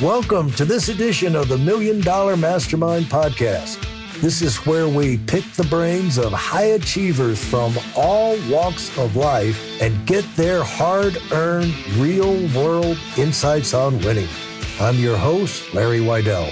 Welcome to this edition of the Million Dollar Mastermind podcast. This is where we pick the brains of high achievers from all walks of life and get their hard-earned, real-world insights on winning. I'm your host, Larry Weidel.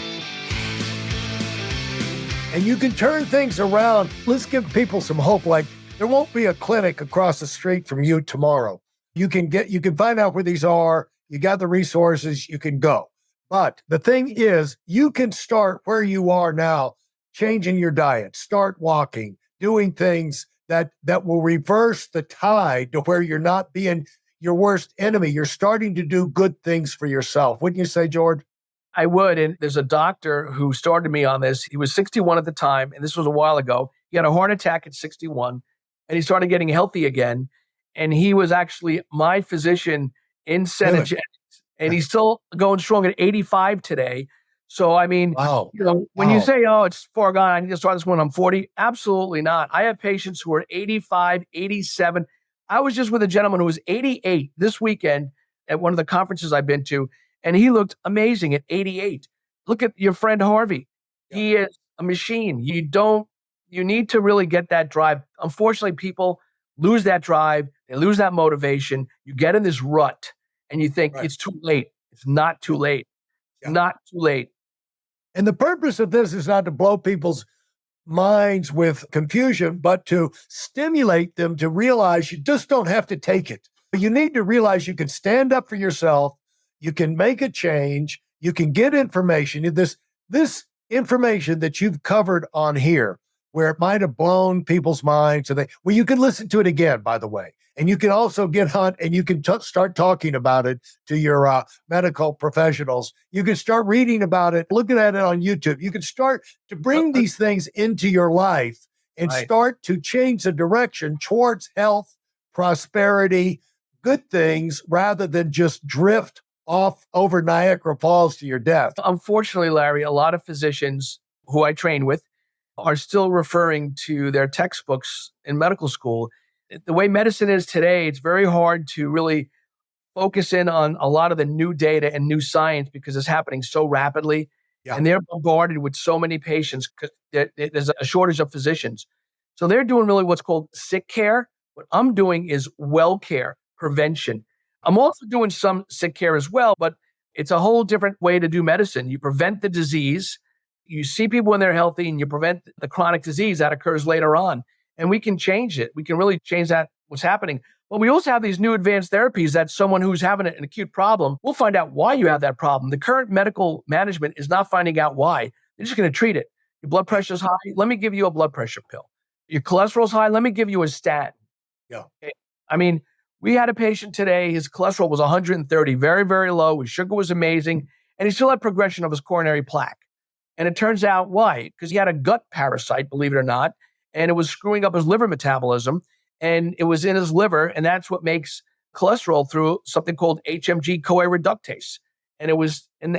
And you can turn things around. Let's give people some hope. Like, there won't be a clinic across the street from you tomorrow. You can find out where these are. You got the resources, you can go. But the thing is, you can start where you are now, changing your diet, start walking, doing things that will reverse the tide to where you're not being your worst enemy. You're starting to do good things for yourself. Wouldn't you say, George? I would. And there's a doctor who started me on this. He was 61 at the time, and this was a while ago. He had a heart attack at 61, and he started getting healthy again. And he was actually my physician in Senegenics. And he's still going strong at 85 today. So, I mean, Wow. When you say, oh, it's far gone, I need to start this when I'm 40, absolutely not. I have patients who are 85, 87. I was just with a gentleman who was 88 this weekend at one of the conferences I've been to, and he looked amazing at 88. Look at your friend Harvey. Yeah. He is a machine. You need to really get that drive. Unfortunately, people lose that drive. They lose that motivation. You get in this rut. And you think It's too late. It's not too late. It's not too late. And the purpose of this is not to blow people's minds with confusion, but to stimulate them to realize you just don't have to take it. You need to realize you can stand up for yourself. You can make a change. You can get information. This information that you've covered on here, where it might have blown people's minds. You can listen to it again, by the way. And you can also get on and you can start talking about it to your medical professionals. You can start reading about it, looking at it on YouTube. You can start to bring these things into your life and start to change the direction towards health, prosperity, good things, rather than just drift off over Niagara Falls to your death. Unfortunately, Larry, a lot of physicians who I train with are still referring to their textbooks in medical school. The way medicine is today, it's very hard to really focus in on a lot of the new data and new science because it's happening so rapidly. Yeah. And they're bombarded with so many patients because there's a shortage of physicians. So they're doing really what's called sick care. What I'm doing is well care, prevention. I'm also doing some sick care as well, but it's a whole different way to do medicine. You prevent the disease. You see people when they're healthy and you prevent the chronic disease that occurs later on. And we can change it. We can really change that, what's happening. But we also have these new advanced therapies that someone who's having an acute problem, we'll find out why you have that problem. The current medical management is not finding out why. They're just going to treat it. Your blood pressure's high. Let me give you a blood pressure pill. Your cholesterol's high. Let me give you a statin. Yeah. Okay. I mean, we had a patient today. His cholesterol was 130, very, very low. His sugar was amazing. And he still had progression of his coronary plaque. And it turns out why? Because he had a gut parasite, believe it or not. And it was screwing up his liver metabolism, and it was in his liver, and that's what makes cholesterol through something called HMG-CoA reductase. And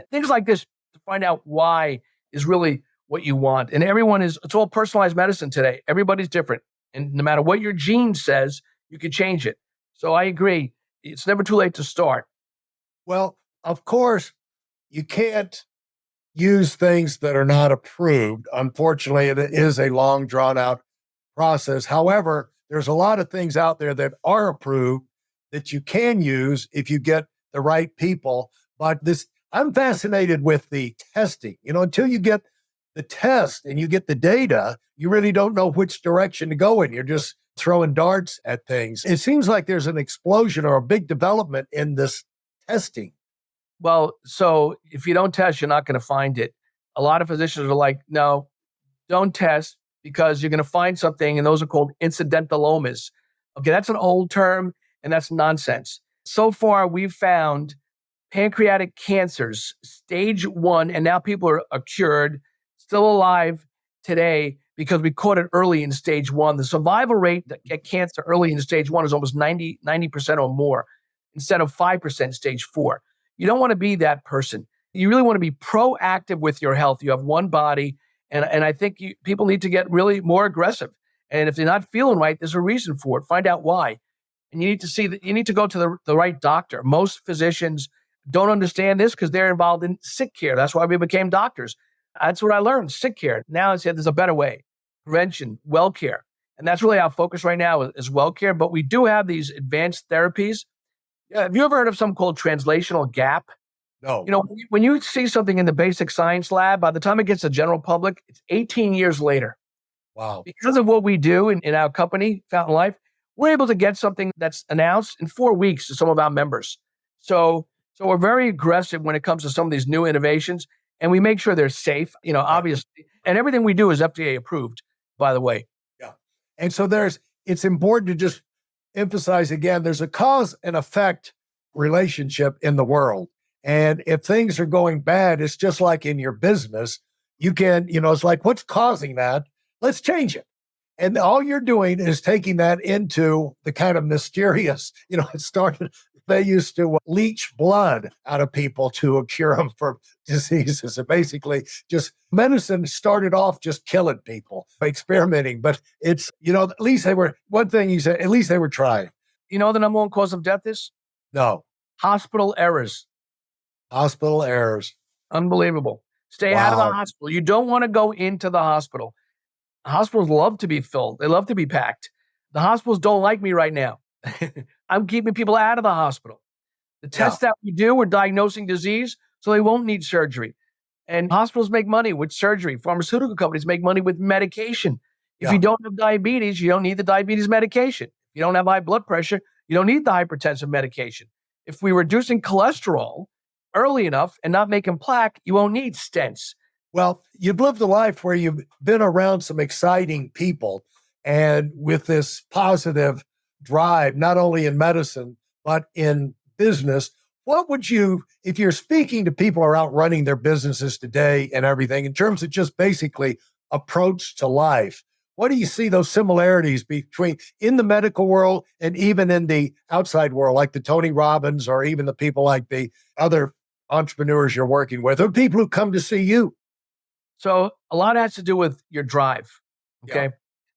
things like this to find out why is really what you want. And it's all personalized medicine today. Everybody's different. And no matter what your gene says, you can change it. So I agree. It's never too late to start. Well, of course, you can't use things that are not approved. Unfortunately, it is a long, drawn-out process. However, there's a lot of things out there that are approved that you can use if you get the right people. But I'm fascinated with the testing. Until you get the test and you get the data, you really don't know which direction to go in. You're just throwing darts at things. It seems like there's an explosion or a big development in this testing. Well, so if you don't test, you're not going to find it. A lot of physicians are like, no, don't test because you're going to find something, and those are called incidentalomas. Okay, that's an old term, and that's nonsense. So far, we've found pancreatic cancers, stage 1, and now people are cured, still alive today because we caught it early in stage 1. The survival rate to get cancer early in stage 1 is almost 90% or more instead of 5% stage 4. You don't want to be that person. You really want to be proactive with your health. You have one body, and I think people need to get really more aggressive. And if they're not feeling right, there's a reason for it. Find out why. And you need to go to the right doctor. Most physicians don't understand this because they're involved in sick care. That's why we became doctors. That's what I learned, sick care. Now I said there's a better way, prevention, well care. And that's really our focus right now is well care. But we do have these advanced therapies. Have you ever heard of something called translational gap? No. When you see something in the basic science lab, by the time it gets to the general public, it's 18 years later. Wow. Because of what we do in our company, Fountain Life, we're able to get something that's announced in 4 weeks to some of our members. So we're very aggressive when it comes to some of these new innovations, and we make sure they're safe, Right. obviously. And everything we do is FDA approved, by the way. Yeah. And so it's important to just emphasize again, there's a cause and effect relationship in the world. And if things are going bad, it's just like in your business. You can, it's like, what's causing that? Let's change it. And all you're doing is taking that into the kind of mysterious, it started, they used to leach blood out of people to cure them for diseases. And basically, just medicine started off just killing people, experimenting. But it's, at least they were, one thing you said, at least they were trying. You know the number one cause of death is? No. Hospital errors. Hospital errors. Unbelievable. Stay out of the hospital. You don't want to go into the hospital. Hospitals love to be filled. They love to be packed. The hospitals don't like me right now. I'm keeping people out of the hospital. The tests that we do, we're diagnosing disease, so they won't need surgery. And hospitals make money with surgery. Pharmaceutical companies make money with medication. If you don't have diabetes, you don't need the diabetes medication. If you don't have high blood pressure, you don't need the hypertensive medication. If we're reducing cholesterol early enough and not making plaque, you won't need stents. Well, you've lived a life where you've been around some exciting people and with this positive drive, not only in medicine, but in business. What would you, if you're speaking to people who are out running their businesses today and everything, in terms of just basically approach to life, what do you see those similarities between in the medical world and even in the outside world, like the Tony Robbins or even the people like the other entrepreneurs you're working with, or people who come to see you? So a lot has to do with your drive, okay? Yeah.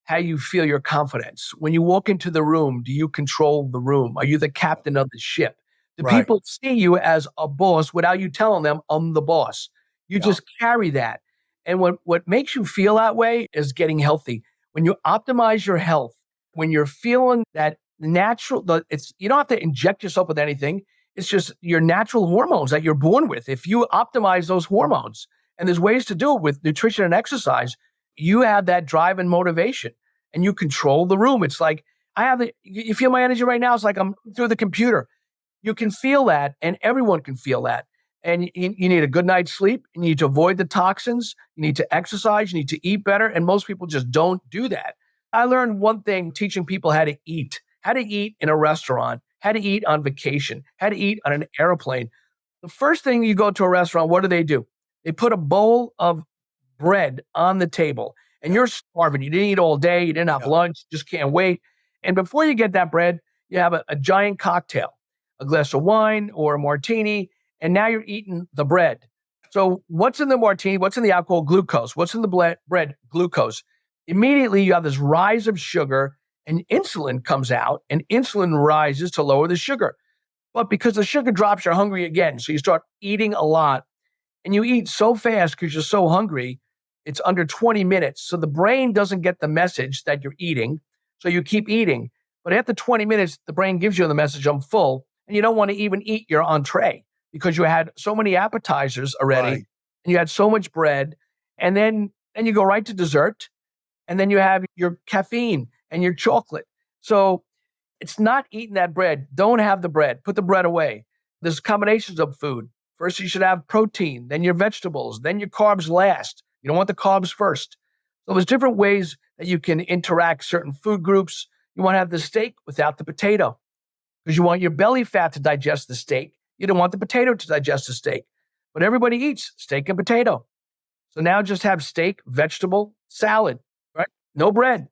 How you feel your confidence. When you walk into the room, do you control the room? Are you the captain of the ship? Do Right. people see you as a boss without you telling them I'm the boss? You just carry that. And what makes you feel that way is getting healthy. When you optimize your health, when you're feeling that natural, you don't have to inject yourself with anything. It's just your natural hormones that you're born with. If you optimize those hormones, and there's ways to do it with nutrition and exercise, you have that drive and motivation and you control the room. It's like, you feel my energy right now. It's like I'm through the computer. You can feel that and everyone can feel that. And you need a good night's sleep. You need to avoid the toxins. You need to exercise. You need to eat better. And most people just don't do that. I learned one thing teaching people how to eat in a restaurant, how to eat on vacation, how to eat on an airplane. The first thing you go to a restaurant, what do? They put a bowl of bread on the table and you're starving. You didn't eat all day. You didn't have lunch. Just can't wait. And before you get that bread, you have a giant cocktail, a glass of wine or a martini. And now you're eating the bread. So what's in the martini? What's in the alcohol? Glucose. What's in the bread? Glucose. Immediately you have this rise of sugar and insulin comes out and insulin rises to lower the sugar. But because the sugar drops, you're hungry again. So you start eating a lot. And you eat so fast because you're so hungry, it's under 20 minutes. So the brain doesn't get the message that you're eating. So you keep eating. But after 20 minutes, the brain gives you the message, I'm full. And you don't want to even eat your entree because you had so many appetizers already. Right. And you had so much bread. And then you go right to dessert. And then you have your caffeine and your chocolate. So it's not eating that bread. Don't have the bread. Put the bread away. There's combinations of food. First, you should have protein, then your vegetables, then your carbs last. You don't want the carbs first. So there's different ways that you can interact certain food groups. You want to have the steak without the potato because you want your belly fat to digest the steak. You don't want the potato to digest the steak. But everybody eats steak and potato. So now just have steak, vegetable, salad, right? No bread.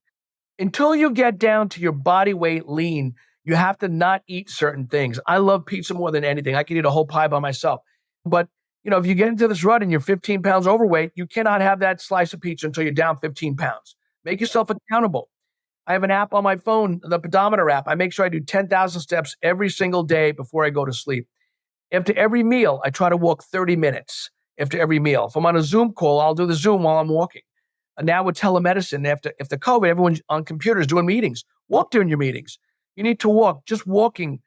Until you get down to your body weight lean, you have to not eat certain things. I love pizza more than anything. I can eat a whole pie by myself. But, if you get into this rut and you're 15 pounds overweight, you cannot have that slice of pizza until you're down 15 pounds. Make yourself accountable. I have an app on my phone, the pedometer app. I make sure I do 10,000 steps every single day before I go to sleep. After every meal, I try to walk 30 minutes after every meal. If I'm on a Zoom call, I'll do the Zoom while I'm walking. And now with telemedicine, after COVID, everyone's on computers doing meetings. Walk during your meetings. You need to walk. Just walking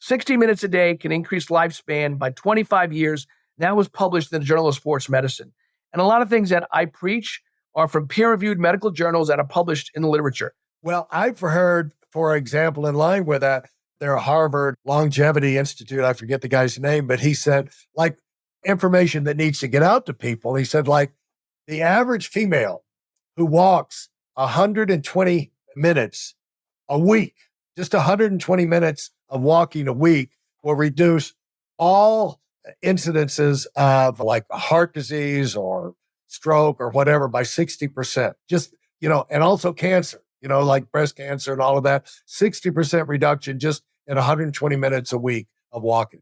60 minutes a day can increase lifespan by 25 years. That was published in the Journal of Sports Medicine. And a lot of things that I preach are from peer-reviewed medical journals that are published in the literature. Well, I've heard, for example, in line with that, their Harvard Longevity Institute, I forget the guy's name, but he said, like, information that needs to get out to people. He said, like, the average female who walks 120 minutes a week, just 120 minutes of walking a week will reduce all incidences of like heart disease or stroke or whatever by 60%. Just, and also cancer, like breast cancer and all of that, 60% reduction just in 120 minutes a week of walking.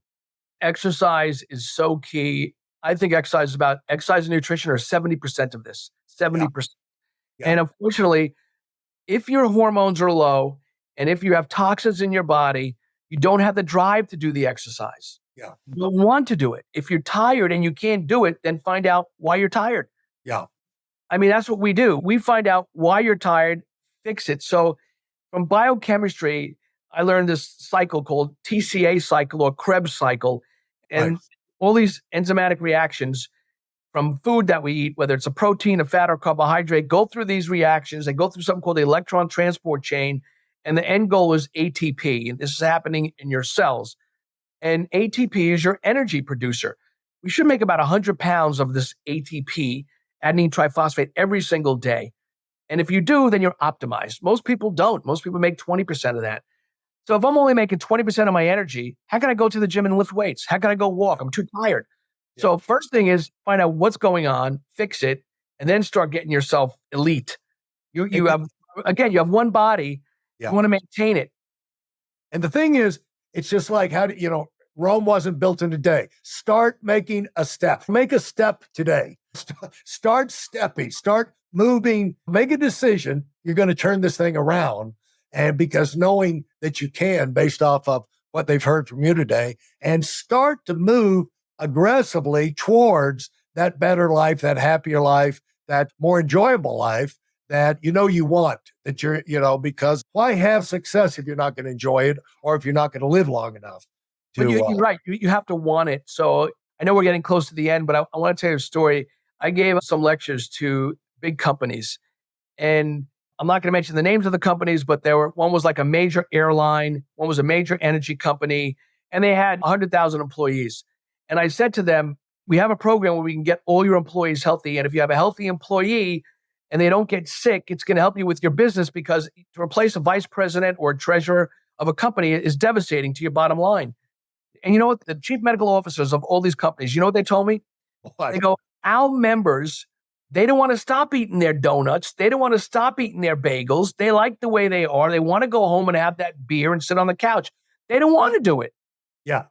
Exercise is so key. I think exercise and nutrition are 70% of this, 70%. Yeah. And unfortunately, if your hormones are low and if you have toxins in your body, you don't have the drive to do the exercise. Yeah. You don't want to do it. If you're tired and you can't do it, then find out why you're tired. Yeah. I mean, that's what we do. We find out why you're tired, fix it. So from biochemistry, I learned this cycle called TCA cycle or Krebs cycle. And Right. all these enzymatic reactions from food that we eat, whether it's a protein, a fat, or carbohydrate, go through these reactions. They go through something called the electron transport chain. And the end goal is ATP. And this is happening in your cells. And ATP is your energy producer. We should make about 100 pounds of this ATP, adenine triphosphate, every single day. And if you do, then you're optimized. Most people don't. Most people make 20% of that. So if I'm only making 20% of my energy, how can I go to the gym and lift weights? How can I go walk? I'm too tired. Yeah. So first thing is find out what's going on, fix it, and then start getting yourself elite. You have one body. Yeah. You want to maintain it. And the thing is, it's just like Rome wasn't built in a day. Start making a step. Make a step today. Start stepping. Start moving. Make a decision. You're going to turn this thing around. And because knowing that you can based off of what they've heard from you today, and start to move aggressively towards that better life, that happier life, that more enjoyable life that you want, that because why have success if you're not going to enjoy it or if you're not going to live long enough? But you're right. You have to want it. So I know we're getting close to the end, but I want to tell you a story. I gave some lectures to big companies, and I'm not going to mention the names of the companies, but one was like a major airline, one was a major energy company, and they had 100,000 employees. And I said to them, we have a program where we can get all your employees healthy. And if you have a healthy employee and they don't get sick, it's going to help you with your business, because to replace a vice president or a treasurer of a company is devastating to your bottom line. And you know what? The chief medical officers of all these companies, you know what they told me? What? They go, our members, they don't want to stop eating their donuts. They don't want to stop eating their bagels. They like the way they are. They want to go home and have that beer and sit on the couch. They don't want to do it. Yeah.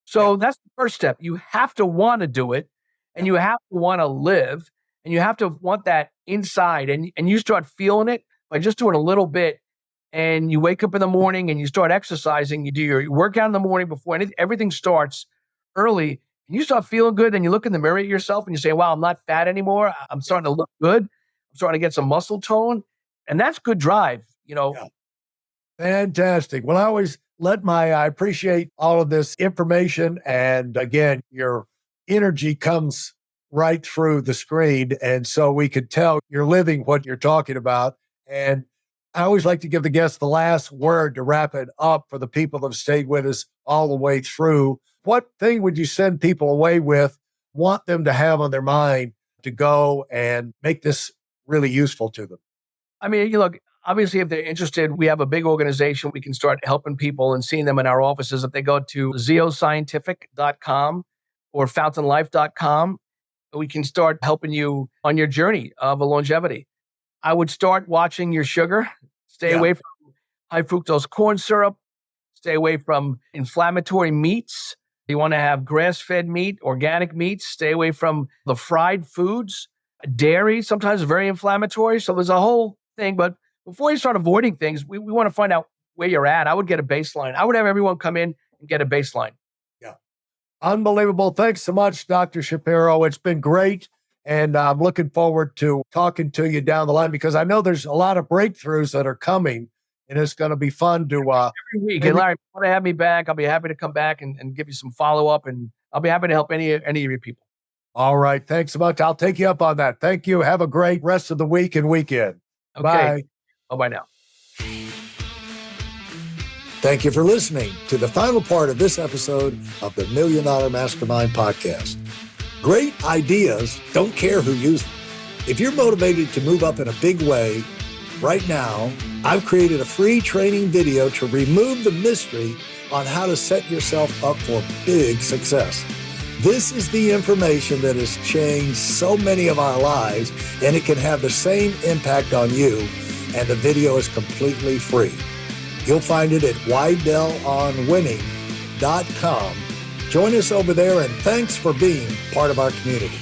So that's the first step. You have to want to do it, and you have to want to live, and you have to want that inside. And you start feeling it by just doing a little bit. And you wake up in the morning and you start exercising. You do your workout in the morning before everything starts early. And you start feeling good. And you look in the mirror at yourself and you say, wow, I'm not fat anymore. I'm starting to look good. I'm starting to get some muscle tone. And that's good drive, Yeah. Fantastic. Well, I appreciate all of this information. And again, your energy comes right through the screen. And so we could tell you're living what you're talking about. And I always like to give the guests the last word to wrap it up for the people that have stayed with us all the way through. What thing would you send people away with, want them to have on their mind to go and make this really useful to them? I mean, look, obviously, if they're interested, we have a big organization. We can start helping people and seeing them in our offices. If they go to zeoscientific.com or fountainlife.com, we can start helping you on your journey of a longevity. I would start watching your sugar. Stay away from high fructose corn syrup. Stay away from inflammatory meats. You want to have grass-fed meat, organic meats. Stay away from the fried foods. Dairy sometimes is very inflammatory. So there's a whole thing. But before you start avoiding things, we want to find out where you're at. I would get a baseline. I would have everyone come in and get a baseline. Yeah. Unbelievable. Thanks so much, Dr. Shapiro. It's been great. And I'm looking forward to talking to you down the line because I know there's a lot of breakthroughs that are coming and it's going to be fun to Every week. And Larry, if you want to have me back, I'll be happy to come back and give you some follow-up, and I'll be happy to help any of your people. All right. Thanks so much. I'll take you up on that. Thank you. Have a great rest of the week and weekend. Okay. Bye. Bye-bye now. Thank you for listening to the final part of this episode of the Million Dollar Mastermind podcast. Great ideas don't care who uses them. If you're motivated to move up in a big way, right now, I've created a free training video to remove the mystery on how to set yourself up for big success. This is the information that has changed so many of our lives, and it can have the same impact on you, and the video is completely free. You'll find it at WeidelOnWinning.com. Join us over there, and thanks for being part of our community.